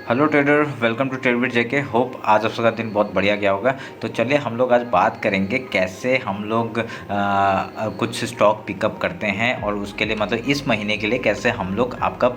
Hello trader, welcome to Tradewit JK. Hope आज आप सबका दिन बहुत बढ़िया गया होगा। तो चलिए हम लोग आज बात करेंगे कैसे हम लोग कुछ स्टॉक पिकअप करते हैं और उसके लिए मतलब इस महीने के लिए कैसे हम लोग आपका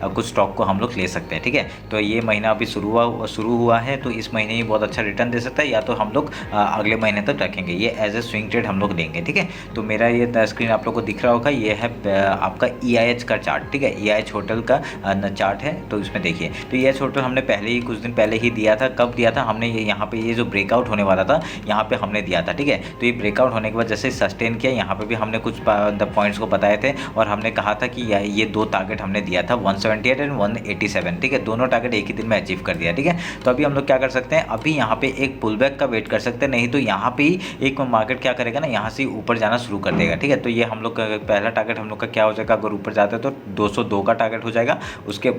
कुछ स्टॉक को हम लोग ले सकते हैं। ठीक है, तो ये महीना अभी शुरू हुआ है, तो इस महीने ही बहुत अच्छा रिटर्न दे सकता है, या तो हम लोग अगले महीने तक रखेंगे। ये एज ए स्विंग ट्रेड हम लोग लेंगे। ठीक है, तो मेरा ये स्क्रीन आप लोग को दिख रहा होगा, ये है आपका EIH का चार्ट। ठीक है, EIH होटल का चार्ट है। तो इसमें देखिए, तो EIH होटल हमने पहले ही कुछ दिन पहले ही दिया था। कब दिया था हमने? ये यहाँ पे ये जो ब्रेकआउट होने वाला था यहाँ पे हमने दिया था। ठीक है, तो ये ब्रेकआउट होने के बाद जैसे सस्टेन किया, यहाँ पे भी हमने कुछ पॉइंट्स को बताए थे और हमने कहा था कि ये दो टारगेट हमने दिया था 178 एंड 187। ठीक है, दोनों टारगेट एक ही दिन में अचीव कर दिया। ठीक है, तो अभी हम लोग क्या कर सकते हैं, अभी यहाँ पे एक पुल बैक का वेट कर सकते हैं, नहीं तो यहाँ पे ही एक मार्केट क्या करेगा ना, यहाँ से ऊपर जाना शुरू कर देगा। ठीक है, तो ये हम लोग का पहला टारगेट हम लोग का क्या हो जाएगा, अगर ऊपर जाता है तो 202 का टारगेट हो जाएगा। उसके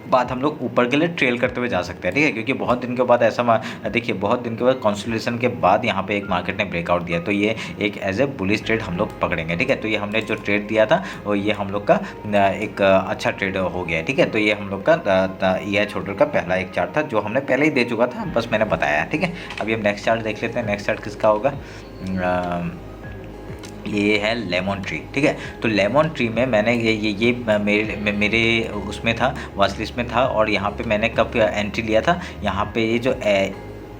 बाद हम लोग ऊपर के लिए ट्रेल करते हुए जा सकते हैं। ठीक है, क्योंकि बहुत दिन के बाद देखिए बहुत दिन के बाद कंसोलिडेशन के बाद यहाँ पे एक मार्केट ने ब्रेकआउट दिया, तो ये एक एज ए बुलिश ट्रेड हम लोग पकड़ेंगे। ठीक है, तो ये हमने जो ट्रेड दिया था और ये हम लोग का एक अच्छा ट्रेड हो गया है। ठीक है, तो ये हम लोग का EIH होटल का पहला एक चार्ट था जो हमने पहले ही दे चुका था, बस मैंने बताया। ठीक है, अभी हम नेक्स्ट चार्ट देख लेते हैं। नेक्स्ट चार्ट किसका होगा? ये है लेमन ट्री। ठीक है, तो लेमन ट्री में मैंने ये मेरे उसमें था, वॉच लिस्ट में था, और यहाँ पे मैंने कब एंट्री लिया था, यहाँ पे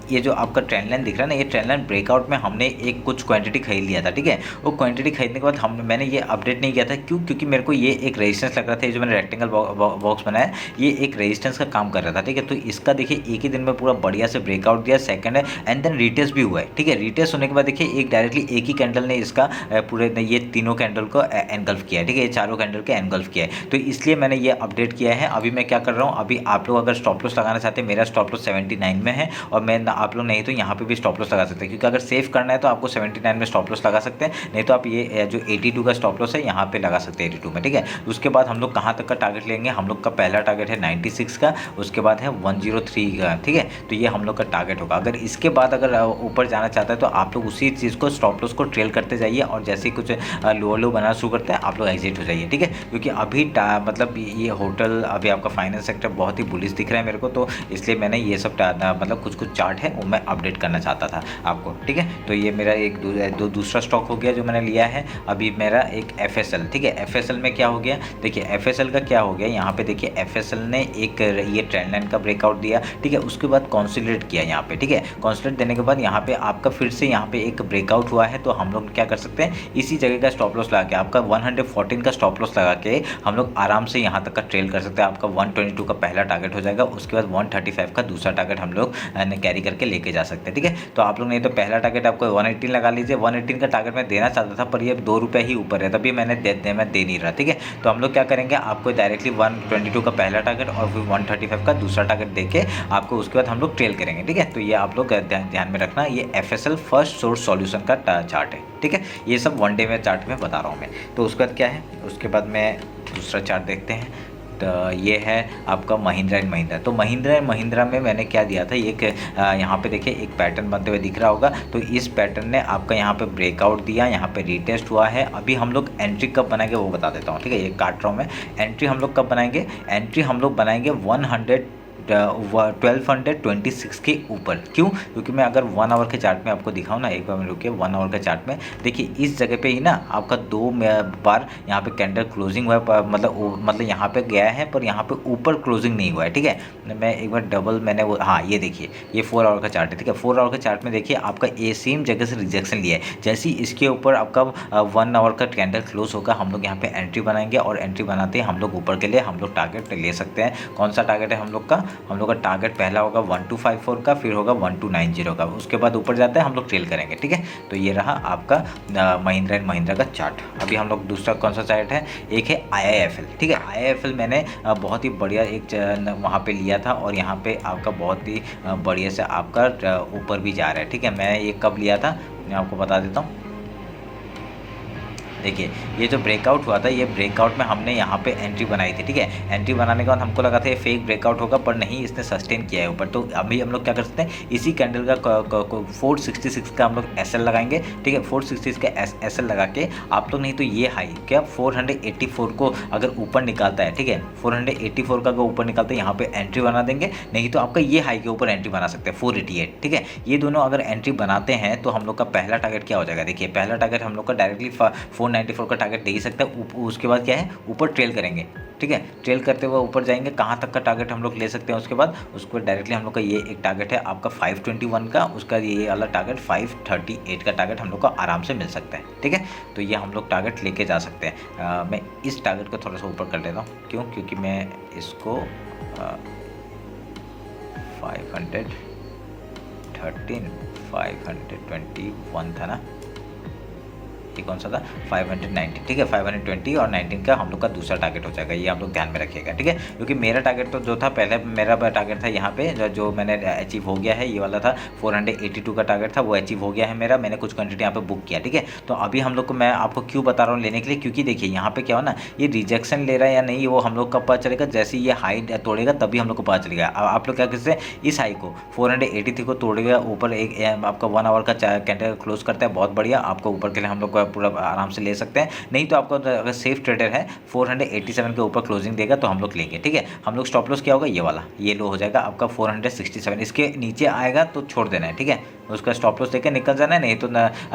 ये जो आपका ट्रेंड लाइन दिख रहा है ना, ये ट्रेंड लाइन ब्रेकआउट में हमने एक कुछ क्वांटिटी खरीद लिया था। ठीक है, वो क्वांटिटी खरीदने के बाद मैंने ये अपडेट नहीं किया था। क्यों? क्योंकि मेरे को ये एक रेजिस्टेंस लग रहा था। ये जो मैंने रेक्टेंगल बॉक्स बनाया, ये एक रेजिस्टेंस का काम कर रहा था। ठीक है, तो इसका देखिए एक ही दिन में पूरा बढ़िया से ब्रेकआउट दिया, सेकंड है, एंड देन रिटेस्ट भी हुआ है। ठीक है, रिटेस्ट होने के बाद देखिए एक डायरेक्टली एक ही कैंडल ने इसका पूरे ये तीनों कैंडल को एनगल्फ किया है। ठीक है, ये चारों कैंडल के एनगल्फ किया है, तो इसलिए मैंने ये अपडेट किया है। अभी मैं क्या कर रहा हूँ, अभी आप लोग अगर स्टॉप लॉस लगाना चाहते हैं, मेरा स्टॉप लॉस 79 में है, और मैं आप लोग नहीं तो यहाँ पे भी स्टॉप लॉस लगा सकते हैं, क्योंकि अगर सेव करना है तो आपको 79 में स्टॉप लॉस लगा सकते हैं, नहीं तो आप ये जो 82 का स्टॉप लॉस है यहाँ पे लगा सकते हैं 82 में। ठीक है, उसके बाद हम लोग कहाँ तक का टारगेट लेंगे, हम लोग का पहला टारगेट है 96 का, उसके बाद है 103 का। ठीक है, तो ये हम लोग का टारगेट होगा। अगर इसके बाद अगर ऊपर जाना चाहता है तो आप लोग उसी चीज़ को स्टॉप लॉस को ट्रेल करते जाइए, और जैसे ही कुछ लोअर लो बनाना शुरू करते हैं आप लोग एग्जिट हो जाइए। ठीक है, क्योंकि अभी मतलब ये होटल अभी आपका फाइनेंस सेक्टर बहुत ही बुलिश दिख रहा है मेरे को, तो इसलिए मैंने ये सब मतलब कुछ चार्ट है वो मैं अपडेट करना चाहता था आपको। ठीक है, तो ये मेरा एक दूसरा स्टॉक हो गया जो मैंने लिया है। अभी मेरा एक FSL। ठीक है, FSL में क्या हो गया, देखिए FSL का क्या हो गया, यहाँ पे देखिए FSL ने एक ये ट्रेंड लाइन का ब्रेकआउट दिया। ठीक है, उसके बाद कॉन्सोलिडेट किया यहाँ पे। ठीक है, कॉन्सोलिडेट देने के बाद यहाँ पे आपका फिर से यहाँ पे एक ब्रेकआउट हुआ है, तो हम लोग क्या कर सकते हैं, इसी जगह का स्टॉप लॉस लगा के आपका 114 का स्टॉप लॉस लगा के हम लोग आराम से यहाँ तक का ट्रेल कर सकते हैं। आपका 122 का पहला टारगेट हो जाएगा, उसके बाद 135 का दूसरा टारगेट हम लोग कैरी करके लेके जा सकते हैं। ठीक है, तो आप लोग नहीं तो पहला टारगेट आपको 118 लगा लीजिए। 118 का टारगेट मैं देना चाहता था, पर ये 2 रुपये ही ऊपर है, तभी मैं दे नहीं रहा। ठीक है, तो हम लोग क्या करेंगे, आपको डायरेक्टली 122 का पहला टारगेट और फिर 135 का दूसरा टारगेट देके आपको उसके बाद हम लोग ट्रेल करेंगे। ठीक है, तो ये आप लोग ध्यान में रखना, ये FSL फर्स्ट सोर्स सॉल्यूशन का चार्ट है। ठीक है, ये सब वन डे में चार्ट में बता रहा हूँ मैं। तो उसके बाद क्या है, उसके बाद मैं दूसरा चार्ट देखते हैं। तो ये है आपका महिंद्रा एंड महिंद्रा। तो महिंद्रा एंड महिंद्रा में मैंने क्या दिया था, एक यहाँ पे देखिए एक पैटर्न बनते हुए दिख रहा होगा। तो इस पैटर्न ने आपका यहाँ पे ब्रेकआउट दिया, यहाँ पे रीटेस्ट हुआ है। अभी हम लोग एंट्री कब बनाएंगे वो बता देता हूँ। ठीक है, ये काट रहा हूँ मैं। एंट्री हम लोग कब बनाएंगे, एंट्री हम लोग बनाएंगे 1226 के ऊपर। क्यों? क्योंकि मैं अगर 1 आवर के चार्ट में आपको दिखाऊं ना, एक बार मैं रुकिए, 1 आवर के चार्ट में देखिए इस जगह पे ही ना आपका 2 बार यहाँ पे कैंडल क्लोजिंग हुआ है, मतलब यहाँ पे गया है पर यहाँ पे ऊपर क्लोजिंग नहीं हुआ है। ठीक है, मैं एक बार डबल मैंने वो, हाँ ये देखिए ये 4 आवर का चार्ट है। ठीक है, 4 आवर के चार्ट में देखिए आपका ए सेम जगह से रिजेक्शन लिया है। जैसे ही इसके ऊपर आपका 1 आवर का कैंडल क्लोज होगा, हम लोग यहाँ पे एंट्री बनाएंगे, और एंट्री बनाते हैं हम लोग ऊपर के लिए हम लोग टारगेट ले सकते हैं। कौन सा टारगेट है हम लोग का, हम लोग का टारगेट पहला होगा 1254 का, फिर होगा 1290 का, उसके बाद ऊपर जाता है हम लोग ट्रेल करेंगे। ठीक है, तो ये रहा आपका महिंद्रा एंड महिंद्रा का चार्ट। अभी हम लोग दूसरा कौन सा चार्ट है, एक है IIFL। ठीक है, IIFL मैंने बहुत ही बढ़िया एक वहाँ पे लिया था, और यहाँ पे आपका बहुत ही बढ़िया से आपका ऊपर भी जा रहा है। ठीक है, मैं ये कब लिया था मैं आपको बता देता हूँ। देखिए ये जो ब्रेकआउट हुआ था, ये ब्रेकआउट में हमने यहाँ पे एंट्री बनाई थी, ठीक है। एंट्री बनाने के बाद हमको लगा था ये फेक ब्रेकआउट होगा, पर नहीं, इसने सस्टेन किया है ऊपर। तो अभी हम लोग क्या कर सकते हैं, इसी कैंडल का 466 का हम लोग एसएल लगाएंगे, ठीक है। 466 का एसएल लगा के आप लोग, नहीं तो ये हाई क्या 484 को अगर ऊपर निकालता है, ठीक है, 484 का अगर ऊपर निकालता है, यहाँ पे एंट्री बना देंगे। नहीं तो आपका ये हाई के ऊपर एंट्री बना सकते हैं 488, ठीक है। ये दोनों अगर एंट्री बनाते हैं तो हम लोग का पहला टारगेट क्या हो जाएगा, देखिए पहला टारगेट हम लोग का डायरेक्टली 494 का टारगेट दे ही सकता है। उसके बाद क्या है, ऊपर ट्रेल करेंगे, ठीक है। ट्रेल करते हुए ऊपर जाएंगे, कहाँ तक का टारगेट हम लोग ले सकते हैं। उसके बाद उसको डायरेक्टली हम लोग का ये एक टारगेट है आपका 521 का, उसका ये वाला टारगेट 538 का टारगेट हम लोग को आराम से मिल सकता है, ठीक है। तो ये हम लोग टारगेट लेके जा सकते हैं। मैं इस टारगेट को थोड़ा सा ऊपर कर लेता हूँ, क्यों, क्योंकि मैं इसको 513 521 था ना, ये कौन सा था, 590, ठीक है। 520 और 19 का हम लोग का दूसरा टारगेट हो जाएगा, ये आप लोग ध्यान में रखिएगा, ठीक है। क्योंकि मेरा टारगेट तो जो था पहले, मेरा टारगेट था यहाँ पे जो मैंने अचीव हो गया है, ये वाला था 482 का टारगेट था, वो अचीव हो गया है मेरा। मैंने कुछ क्वांटिटी यहाँ पे बुक किया, ठीक है। तो अभी हम लोग को, मैं आपको क्यों बता रहा हूँ लेने के लिए, क्योंकि देखिए यहाँ पे क्या हो ना, ये रिजेक्शन ले रहा है या नहीं, वो हम लोग का पता चलेगा जैसे ये हाई तोड़ेगा, तभी हम लोग को पता चलेगा। अब आप लोग क्या करते हैं, इस हाई को 483 को तोड़ेगा ऊपर, एक आपका 1 आवर का कैंडल क्लोज करता है, बहुत बढ़िया। आपको ऊपर के लिए हम लोग पूरा आराम से ले सकते हैं। नहीं तो आपको अगर सेफ ट्रेडर है 487 के ऊपर क्लोजिंग देगा तो हम लोग लेंगे, ठीक है। हम लोग स्टॉप लॉस क्या होगा, ये वाला, ये लो हो जाएगा आपका 467, इसके नीचे आएगा तो छोड़ देना है, ठीक है। उसका स्टॉप लॉस देकर निकल जाना है, नहीं तो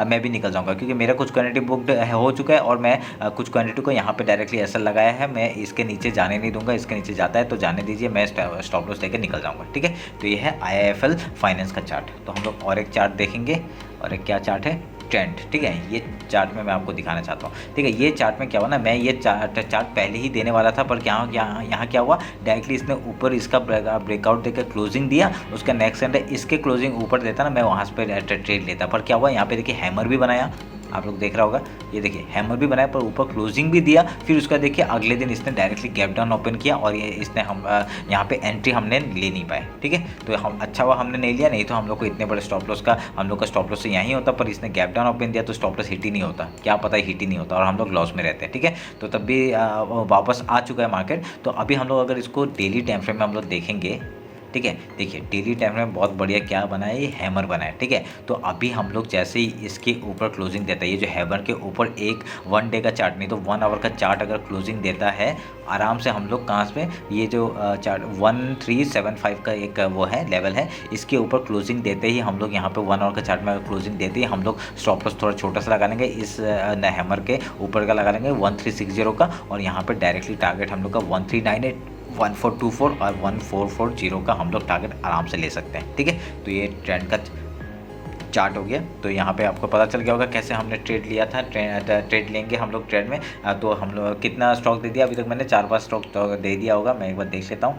मैं भी निकल जाऊंगा, क्योंकि मेरा कुछ क्वांटिटी बुकड हो चुका है और मैं कुछ क्वांटिटी को यहाँ पे डायरेक्टली एसएल लगाया है। मैं इसके नीचे जाने नहीं दूंगा, इसके नीचे जाता है तो जाने दीजिए, मैं स्टॉप लॉस लेकर निकल जाऊंगा, ठीक है। तो ये है IIFL फाइनेंस का चार्ट। तो हम लोग और एक चार्ट देखेंगे, और एक क्या चार्ट है, ट्रेंड, ठीक है। ये चार्ट में मैं आपको दिखाना चाहता हूँ, ठीक है। ये चार्ट में क्या हुआ ना, मैं ये चार्ट पहले ही देने वाला था, पर यहाँ क्या हुआ, डायरेक्टली इसने ऊपर इसका ब्रेकआउट देकर क्लोजिंग दिया। उसका नेक्स्ट एंड इसके क्लोजिंग ऊपर देता ना, मैं वहाँ पे ट्रेड लेता। पर क्या हुआ, यहाँ पे देखिए हैमर भी बनाया, आप लोग देख रहा होगा, ये देखिए हैमर भी बनाया, पर ऊपर क्लोजिंग भी दिया। फिर उसका देखिए अगले दिन इसने डायरेक्टली गैप डाउन ओपन किया, और ये इसने हम यहाँ पे एंट्री हमने ले नहीं पाए, ठीक है। तो हम अच्छा हुआ हमने नहीं लिया, नहीं तो हम लोग को इतने बड़े स्टॉप लॉस का, हम लोग का स्टॉप लॉस यहीं होता, पर इसने गैप डाउन ओपन दिया तो स्टॉप लॉस हिट ही नहीं होता, क्या पता हिट ही नहीं होता, और हम लोग लॉस में रहते हैं, ठीक है। तो तब भी वापस आ चुका है मार्केट। तो अभी हम लोग अगर इसको डेली टाइम फ्रेम में हम लोग देखेंगे, ठीक है, देखिए डेली टाइम में बहुत बढ़िया क्या बना है, ये हैमर बना है, ठीक है। तो अभी हम लोग जैसे ही इसके ऊपर क्लोजिंग देता है, ये जो हैमर के ऊपर एक 1 डे का चार्ट, नहीं तो 1 आवर का चार्ट अगर क्लोजिंग देता है, आराम से हम लोग कहाँ पे, ये जो चार्ट 1375 का एक वो है लेवल है, इसके ऊपर क्लोजिंग देते ही हम लोग यहाँ पे 1 आवर का चार्ट में क्लोजिंग देते ही हम लोग स्टॉप लॉस थोड़ा छोटा सा लगा लेंगे, इस हैमर के ऊपर का लगा लेंगे 1360 का, और यहाँ पे डायरेक्टली टारगेट हम लोग का 1398, 1424 और 1440 का हम लोग टारगेट आराम से ले सकते हैं, ठीक है। तो ये ट्रेंड का चार्ट हो गया। तो यहाँ पे आपको पता चल गया होगा कैसे हमने ट्रेड लिया था। ट्रेड लेंगे हम लोग ट्रेड में, तो हम लोग कितना स्टॉक दे दिया अभी तक, मैंने 4-5 स्टॉक दे दिया होगा, मैं एक बार देख लेता हूँ।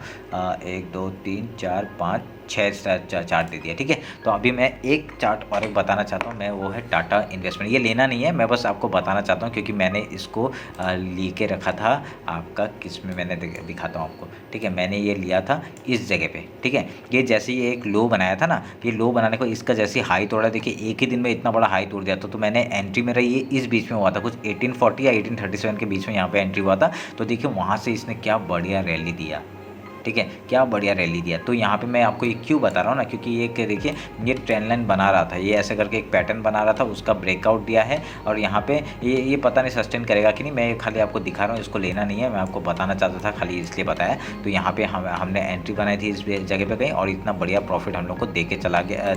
1 2 3 4 5 6 चार्ट दे दिया, ठीक है। तो अभी मैं एक चार्ट और एक बताना चाहता हूँ मैं, वो है टाटा इन्वेस्टमेंट। ये लेना नहीं है, मैं बस आपको बताना चाहता हूँ, क्योंकि मैंने इसको ली के रखा था आपका, किस में मैंने दिखाता हूँ आपको, ठीक है। मैंने ये लिया था इस जगह पे, ठीक है। ये जैसे ये एक लो बनाया था ना, ये लो बनाने को इसका जैसे हाई तोड़ा, देखिए एक ही दिन में इतना बड़ा हाई तोड़ दिया था। तो मैंने एंट्री मेरा ये इस बीच में हुआ था, कुछ 1840 या 1837 के बीच में यहाँ पे एंट्री हुआ था। तो देखिए वहाँ से इसने क्या बढ़िया रैली दिया, ठीक है, क्या बढ़िया रैली दिया। तो यहाँ पे मैं आपको ये क्यों बता रहा हूँ ना, क्योंकि ये देखिए ये ट्रेंड लाइन बना रहा था, ये ऐसे करके एक पैटर्न बना रहा था, उसका ब्रेकआउट दिया है, और यहाँ पे ये पता नहीं सस्टेन करेगा कि नहीं, मैं खाली आपको दिखा रहा हूँ, इसको लेना नहीं है, मैं आपको बताना चाहता था, खाली इसलिए बताया। तो यहाँ पे हमने एंट्री बनाई थी इस जगह पे कहीं, और इतना बढ़िया प्रॉफिट हम लोग को दे के चला गया,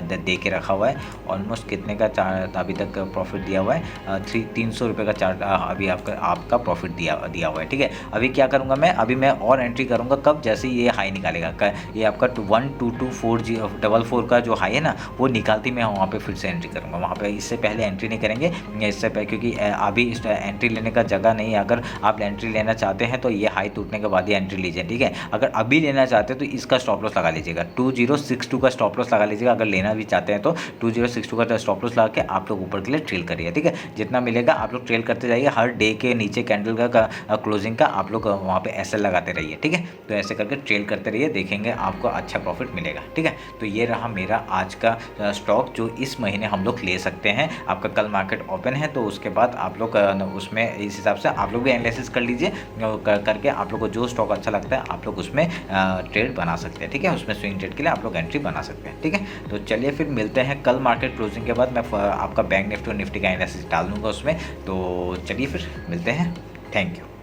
दे के रखा हुआ है। ऑलमोस्ट कितने का चार्ट अभी तक प्रॉफिट दिया हुआ है, 300 रुपये का चार्ट अभी आपका प्रॉफिट दिया हुआ है, ठीक है। अभी क्या करूँगा मैं, अभी मैं और एंट्री करूँगा कब, जैसे ये हाई निकालेगा, ये आपका 1224 का जो हाई है ना, वो निकालती मैं वहाँ पे फिर से एंट्री करूँगा वहाँ पे। इससे पहले एंट्री नहीं करेंगे, इससे पहले, क्योंकि अभी एंट्री लेने का जगह नहीं है। अगर आप एंट्री लेना चाहते हैं तो ये हाई टूटने के बाद ही एंट्री लीजिए, ठीक है। अगर अभी लेना चाहते हैं तो इसका स्टॉप लॉस लगा लीजिएगा, 2062 का स्टॉप लॉस लगा लीजिएगा। अगर लेना भी चाहते हैं तो 2062 का स्टॉप लॉस लगा के आप लोग ऊपर के लिए ट्रेल करिए, ठीक है। जितना मिलेगा आप लोग ट्रेल करते जाइए, हर डे के नीचे कैंडल का क्लोजिंग का आप लोग वहाँ पे एसएल लगाते रहिए, ठीक है। तो ऐसे करके ट्रेल करते रहिए, देखेंगे आपको अच्छा प्रॉफिट मिलेगा। ठीक है, तो ये रहा मेरा आज का स्टॉक जो इस महीने हम लोग ले सकते हैं। आपका कल मार्केट ओपन है तो उसके बाद आप लोग उसमें इस हिसाब से आप लोग भी एनालिसिस कर लीजिए, करके आप लोग को जो स्टॉक अच्छा लगता है आप लोग उसमें ट्रेड बना सकते हैं। ठीक है, उसमें स्विंग ट्रेड के लिए आप लोग एंट्री बना सकते हैं। ठीक है, तो चलिए फिर मिलते हैं कल मार्केट क्लोजिंग के बाद। मैं आपका बैंक निफ्टी और निफ्टी का एनालिसिस डाल दूँगा उसमें। तो चलिए फिर मिलते हैं, थैंक यू।